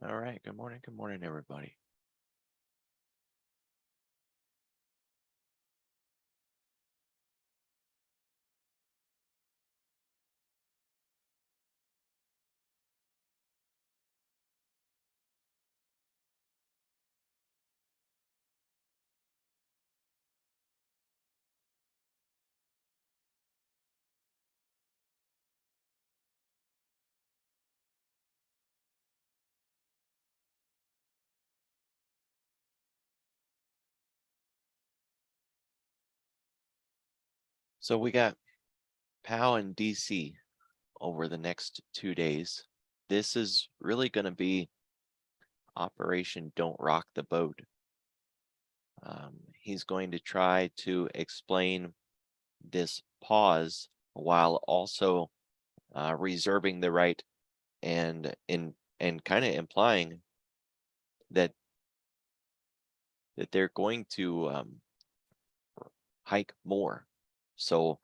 All right, good morning, everybody. So we got Powell in DC over the next 2 days. This is really going to be Operation Don't Rock the Boat. He's going to try to explain this pause while also reserving the right and kind of implying that they're going to hike more. So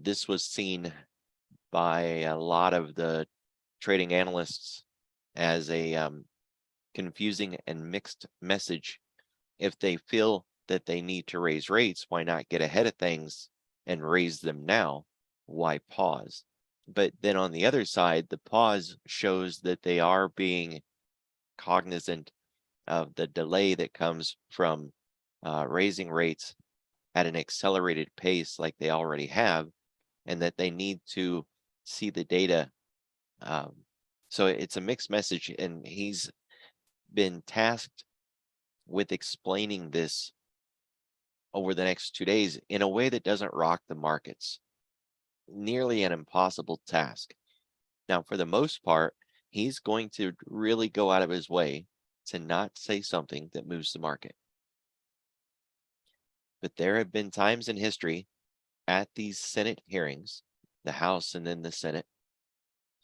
this was seen by a lot of the trading analysts as a confusing and mixed message. If they feel that they need to raise rates, why not get ahead of things and raise them now? Why pause? But then on the other side, the pause shows that they are being cognizant of the delay that comes from raising rates at an accelerated pace like they already have, and that they need to see the data. So it's a mixed message, and he's been tasked with explaining this over the next 2 days in a way that doesn't rock the markets. Nearly an impossible task. Now, for the most part, he's going to really go out of his way to not say something that moves the market. But there have been times in history at these Senate hearings, the House and then the Senate,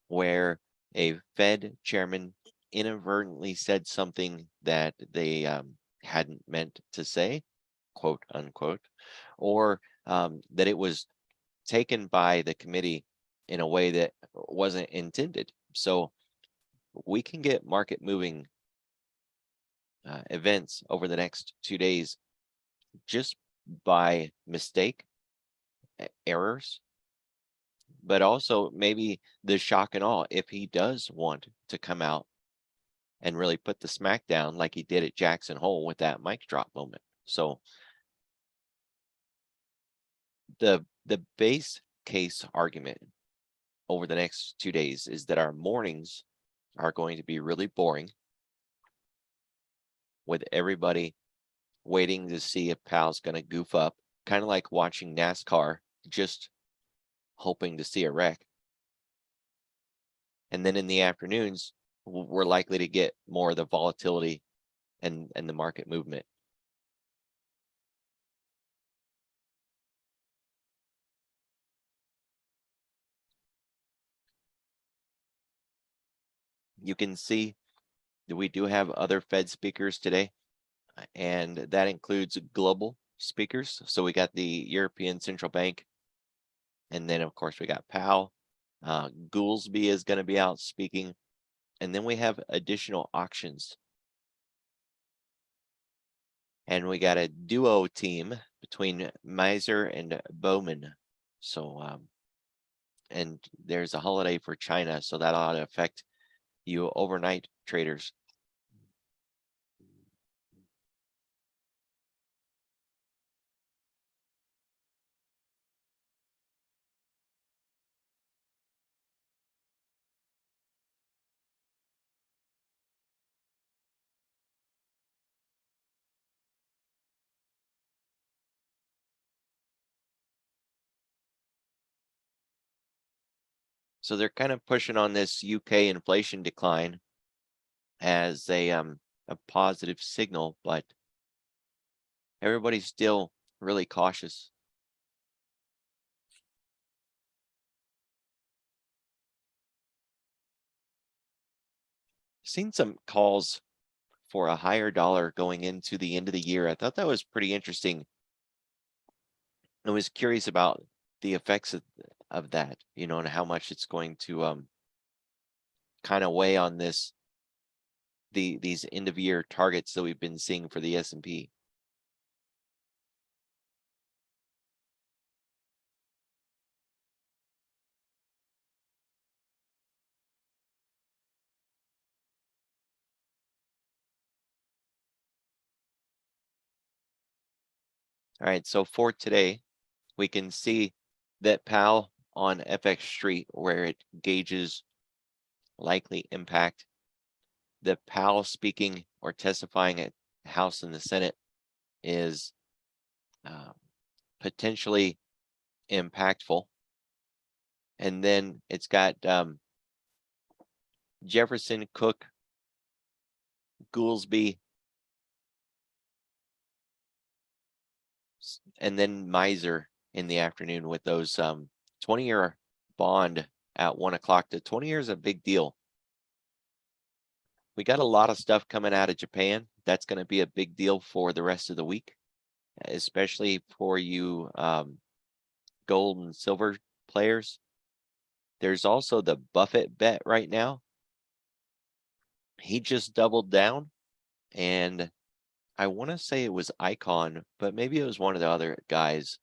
where a Fed chairman inadvertently said something that they hadn't meant to say, quote unquote, or that it was taken by the committee in a way that wasn't intended. So we can get market moving events over the next 2 days just by mistake, errors, but also maybe the shock and awe if he does want to come out and really put the smack down like he did at Jackson Hole with that mic drop moment. So the base case argument over the next 2 days is that our mornings are going to be really boring, with everybody waiting to see if Powell's going to goof up, kind of like watching NASCAR, just hoping to see a wreck. And then in the afternoons, we're likely to get more of the volatility and the market movement. You can see that we do have other Fed speakers today, and that includes global speakers. So we got the European Central Bank, and then of course we got Powell. Goolsbee is going to be out speaking, and then we have additional auctions. And we got a duo team between Miser and Bowman. So, and there's a holiday for China, so that ought to affect you overnight traders. So they're kind of pushing on this UK inflation decline as a positive signal, but everybody's still really cautious. Seen some calls for a higher dollar going into the end of the year. I thought that was pretty interesting. I was curious about the effects of that, and how much it's going to kind of weigh on this these end of year targets that we've been seeing for the S&P. All right, so for today, we can see that Powell on FX Street, where it gauges likely impact, the Powell speaking or testifying at House and the Senate is potentially impactful. And then it's got Jefferson, Cook, Goolsby, and then Miser in the afternoon with those 20-year bond at 1 o'clock. The 20 year is a big deal. We got a lot of stuff coming out of Japan. That's going to be a big deal for the rest of the week, especially for you gold and silver players. There's also the Buffett bet right now. He just doubled down, and I want to say it was Icon, but maybe it was one of the other guys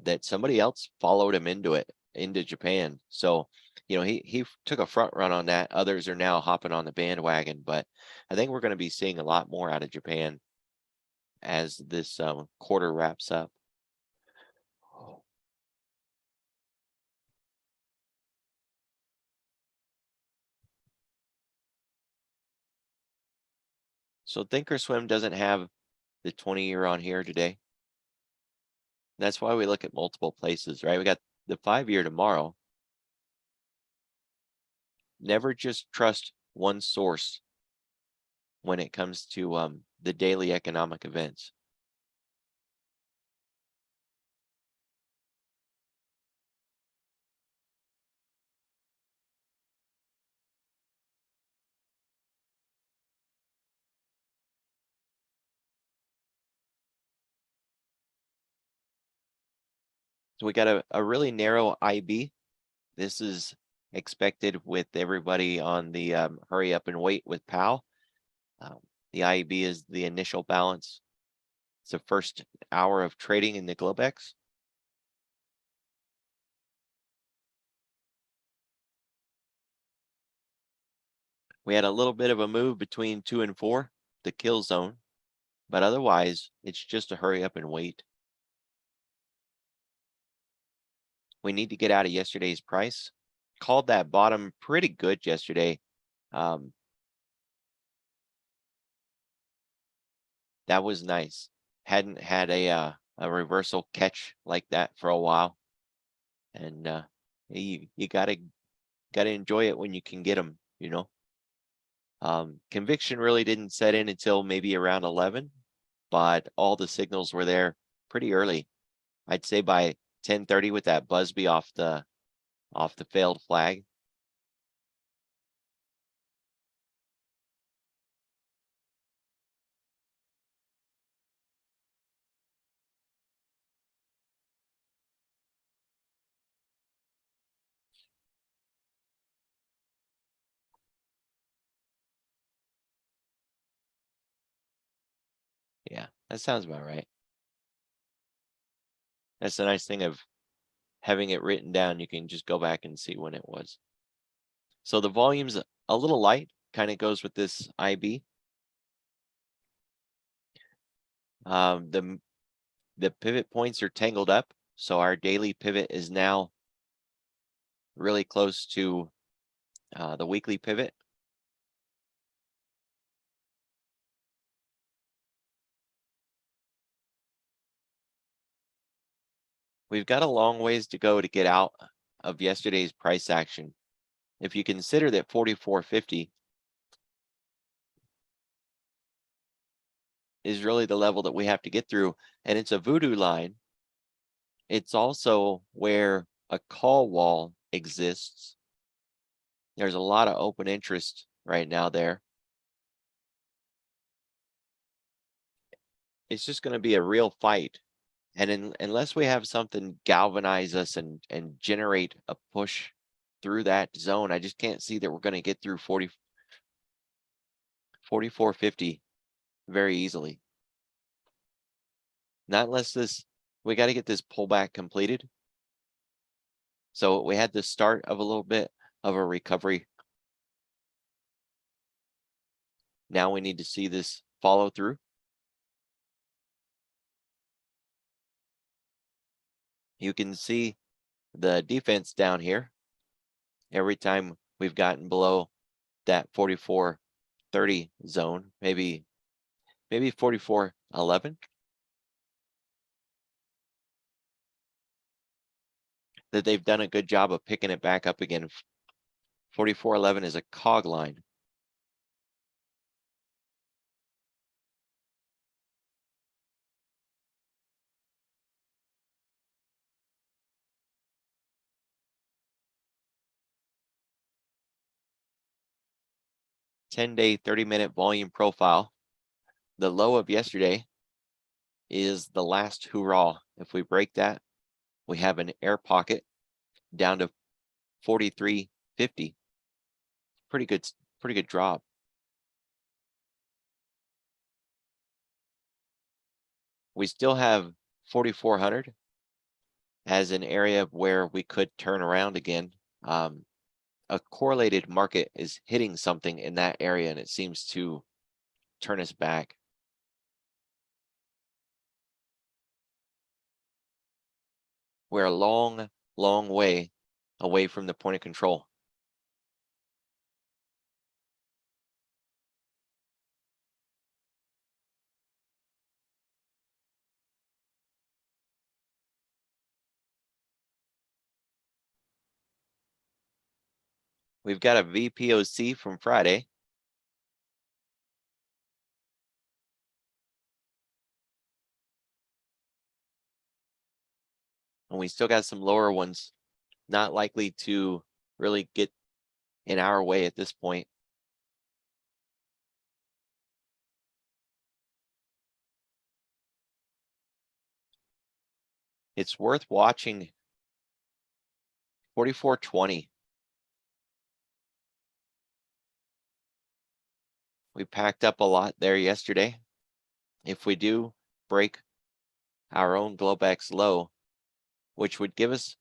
that somebody else followed him into Japan. So, you know, he took a front run on that. Others are now hopping on the bandwagon, but I think we're going to be seeing a lot more out of Japan as this quarter wraps up. So Thinkorswim doesn't have the 20-year on here today. That's why we look at multiple places, right? We got the 5-year tomorrow. Never just trust one source when it comes to the daily economic events. So we got a really narrow IB. This is expected with everybody on the hurry up and wait with Powell. The IB is the initial balance. It's the first hour of trading in the Globex. We had a little bit of a move between 2 and 4, the kill zone, but otherwise it's just a hurry up and wait. We need to get out of yesterday's price. Called that bottom pretty good yesterday. That was nice. Hadn't had a reversal catch like that for a while, and you gotta enjoy it when you can get them. You know, conviction really didn't set in until maybe around 11, but all the signals were there pretty early. I'd say by 10:30 with that Busby off the failed flag. Yeah, that sounds about right. That's the nice thing of having it written down. You can just go back and see when it was. So the volume's a little light, kind of goes with this IB. The pivot points are tangled up. So our daily pivot is now really close to the weekly pivot. We've got a long ways to go to get out of yesterday's price action. If you consider that 44.50 is really the level that we have to get through, and it's a voodoo line, it's also where a call wall exists. There's a lot of open interest right now there. It's just going to be a real fight. And unless we have something galvanize us and generate a push through that zone, I just can't see that we're going to get through 44.50 very easily. Not unless we got to get this pullback completed. So we had the start of a little bit of a recovery. Now we need to see this follow through. You can see the defense down here. Every time we've gotten below that 44.30 zone, maybe 44.11, that they've done a good job of picking it back up again. 44.11 is a cog line. Ten-day, 30-minute volume profile. The low of yesterday is the last hurrah. If we break that, we have an air pocket down to 43.50. Pretty good drop. We still have 4,400 as an area where we could turn around again. A correlated market is hitting something in that area, and it seems to turn us back. We're a long, long way away from the point of control. We've got a VPOC from Friday. And we still got some lower ones, not likely to really get in our way at this point. It's worth watching 44.20. We packed up a lot there yesterday. If we do break our own Globex low, which would give us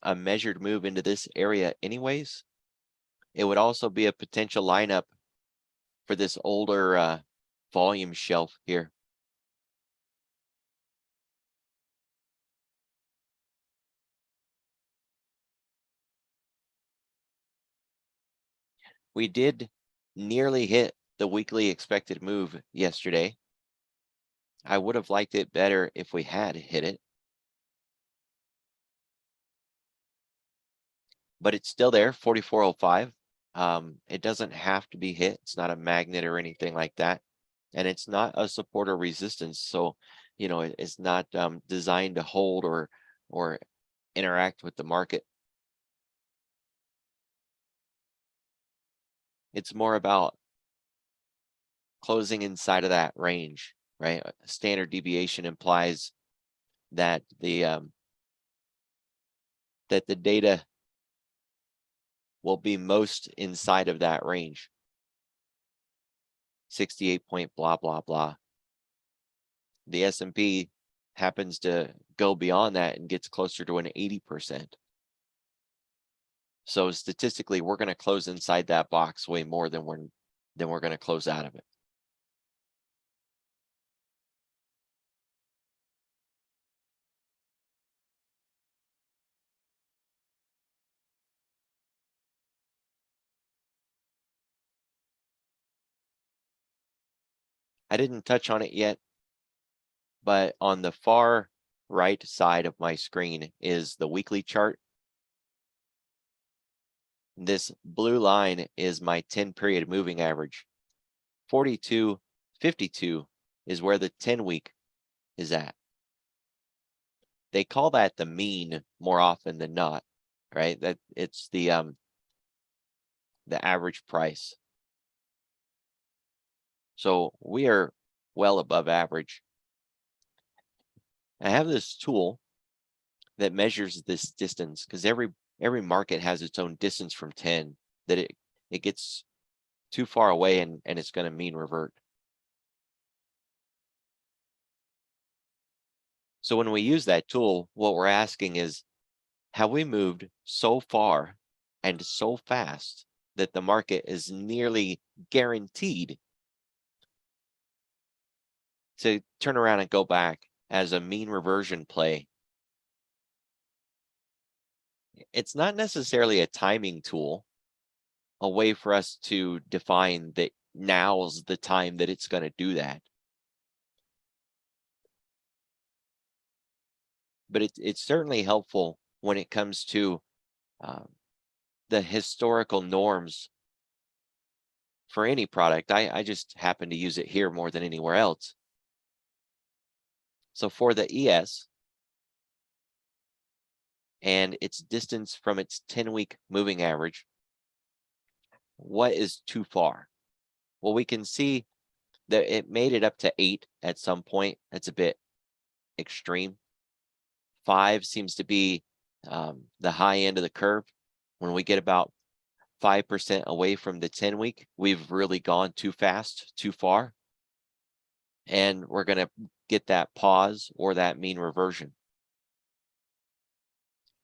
a measured move into this area anyways, it would also be a potential lineup for this older volume shelf here. We did nearly hit the weekly expected move yesterday. I would have liked it better if we had hit it. But it's still there, 44.05. It doesn't have to be hit. It's not a magnet or anything like that. And it's not a support or resistance. So, it's not designed to hold or interact with the market. It's more about closing inside of that range, right? A standard deviation implies that the data will be most inside of that range. 68 point blah, blah, blah. The S&P happens to go beyond that and gets closer to an 80%. So statistically, we're going to close inside that box way more than we're going to close out of it. I didn't touch on it yet, but on the far right side of my screen is the weekly chart. This blue line is my 10-period moving average. 42.52 is where the 10-week is at. They call that the mean more often than not, right? That it's the average price. So we are well above average. I have this tool that measures this distance because every market has its own distance from 10 that it gets too far away and it's going to mean revert. So when we use that tool, what we're asking is, have we moved so far and so fast that the market is nearly guaranteed to turn around and go back as a mean reversion play? It's not necessarily a timing tool, a way for us to define that now's the time that it's going to do that. But it's certainly helpful when it comes to the historical norms for any product. I just happen to use it here more than anywhere else. So for the ES and its distance from its 10-week moving average, what is too far? Well, we can see that it made it up to 8 at some point. That's a bit extreme. 5 seems to be the high end of the curve. When we get about 5% away from the 10-week, we've really gone too fast, too far. And we're going to get that pause or that mean reversion.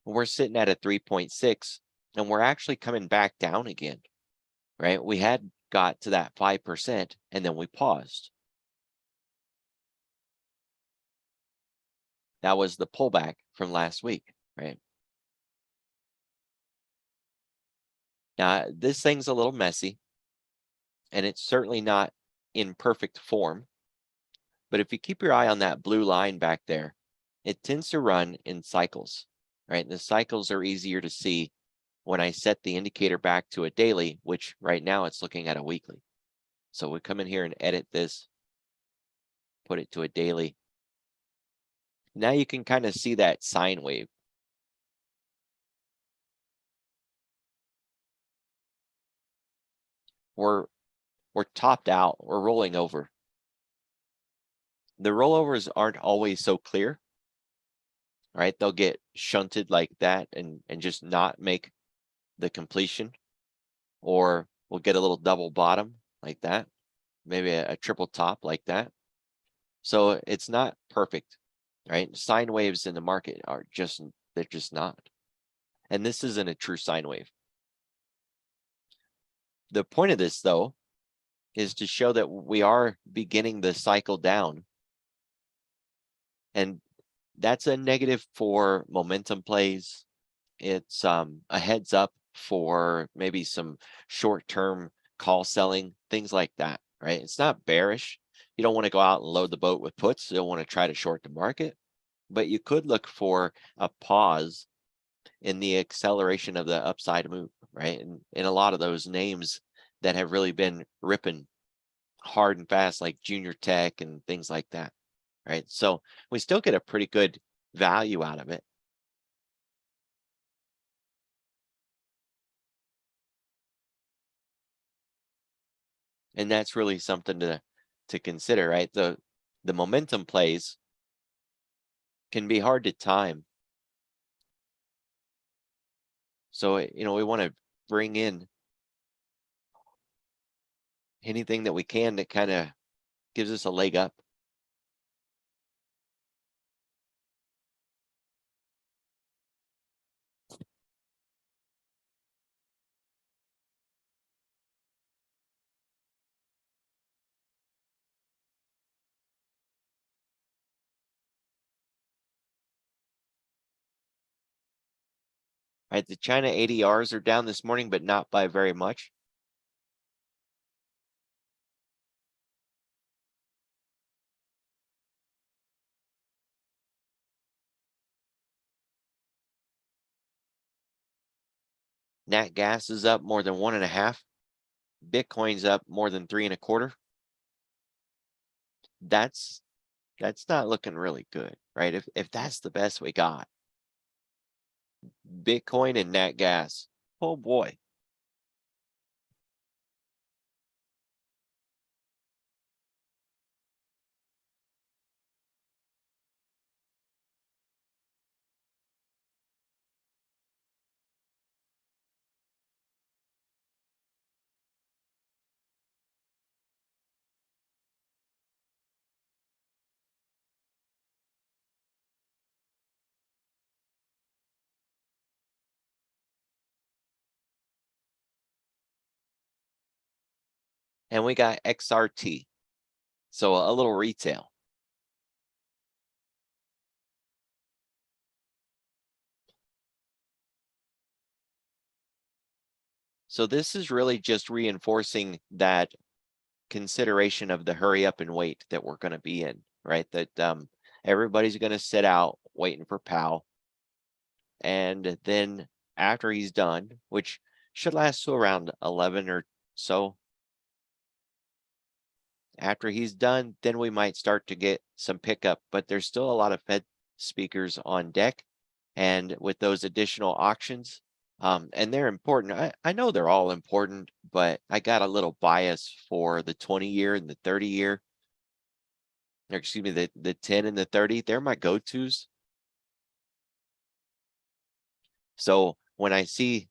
We're sitting at a 3.6 and we're actually coming back down again, right? We had got to that 5% and then we paused. That was the pullback from last week, right? Now, this thing's a little messy and it's certainly not in perfect form. But if you keep your eye on that blue line back there, it tends to run in cycles, right? The cycles are easier to see when I set the indicator back to a daily, which right now it's looking at a weekly. So we come in here and edit this, put it to a daily. Now you can kind of see that sine wave. We're topped out, we're rolling over. The rollovers aren't always so clear, right? They'll get shunted like that and just not make the completion, or we'll get a little double bottom like that, maybe a triple top like that. So it's not perfect, right? Sine waves in the market are they're just not. And this isn't a true sine wave. The point of this, though, is to show that we are beginning the cycle down. And that's a negative for momentum plays. It's a heads up for maybe some short-term call selling, things like that, right? It's not bearish. You don't want to go out and load the boat with puts. You don't want to try to short the market, but you could look for a pause in the acceleration of the upside move, right? And in a lot of those names that have really been ripping hard and fast, like Junior Tech and things like that, right? So we still get a pretty good value out of it. And that's really something to consider, right? The momentum plays can be hard to time. So, we want to bring in anything that we can that kind of gives us a leg up. Right, the China ADRs are down this morning, but not by very much. Nat gas is up more than 1.5. Bitcoin's up more than 3.25. That's not looking really good, right? If that's the best we got, Bitcoin and nat gas, oh boy. and we got XRT. So a little retail. So this is really just reinforcing that consideration of the hurry up and wait that we're going to be in, right? That everybody's going to sit out waiting for Powell. And then after he's done, which should last to around 11 or so, after he's done, then we might start to get some pickup, but there's still a lot of Fed speakers on deck. And with those additional auctions, and they're important. I know they're all important, but I got a little bias for the 20-year and the 30-year. Or excuse me, the 10 and the 30. They're my go-tos. So when I see,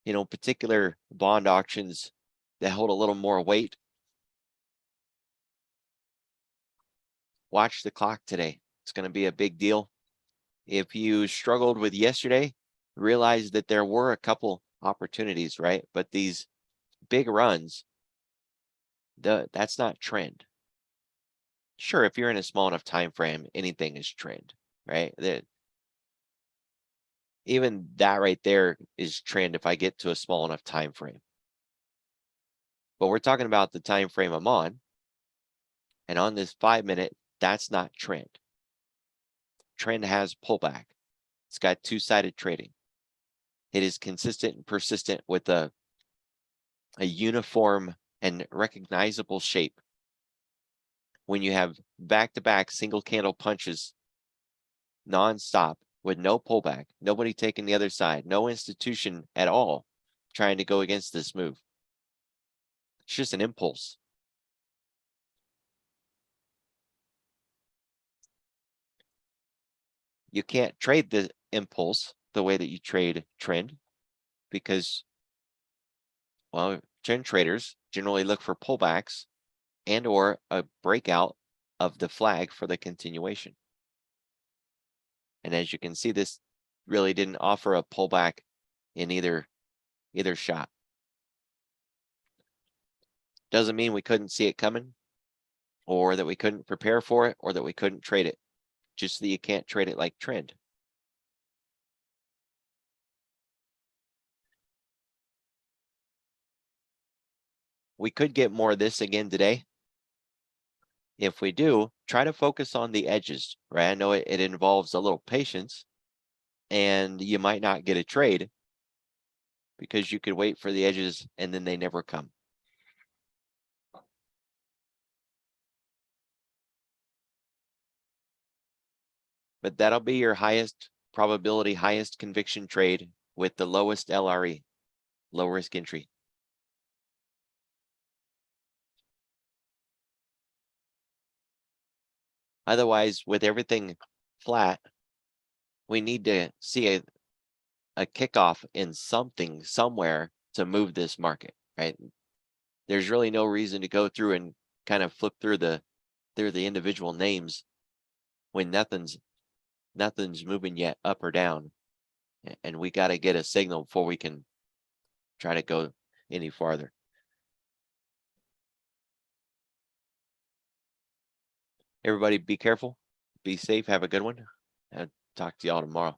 particular bond auctions that hold a little more weight, watch the clock today. It's going to be a big deal. If you struggled with yesterday, realize that there were a couple opportunities, right? But these big runs, that's not trend. Sure, if you're in a small enough time frame, anything is trend, right? Even that right there is trend if I get to a small enough time frame. But we're talking about the time frame I'm on, and on this 5-minute, that's not trend. Trend has pullback. It's got two-sided trading. It is consistent and persistent with a uniform and recognizable shape. When you have back-to-back single candle punches non-stop with no pullback, nobody taking the other side, no institution at all trying to go against this move. It's just an impulse. You can't trade the impulse the way that you trade trend because, well, trend traders generally look for pullbacks and or a breakout of the flag for the continuation. And as you can see, this really didn't offer a pullback in either shot. Doesn't mean we couldn't see it coming or that we couldn't prepare for it or that we couldn't trade it. Just that you can't trade it like trend. We could get more of this again today. If we do, try to focus on the edges, right? I know it involves a little patience and you might not get a trade because you could wait for the edges and then they never come. But that'll be your highest probability, highest conviction trade with the lowest LRE, low risk entry. Otherwise, with everything flat, we need to see a kickoff in something somewhere to move this market, right? There's really no reason to go through and kind of flip through the individual names when nothing's moving yet up or down. And we got to get a signal before we can try to go any farther. Everybody be careful, be safe, have a good one. I'll talk to y'all tomorrow.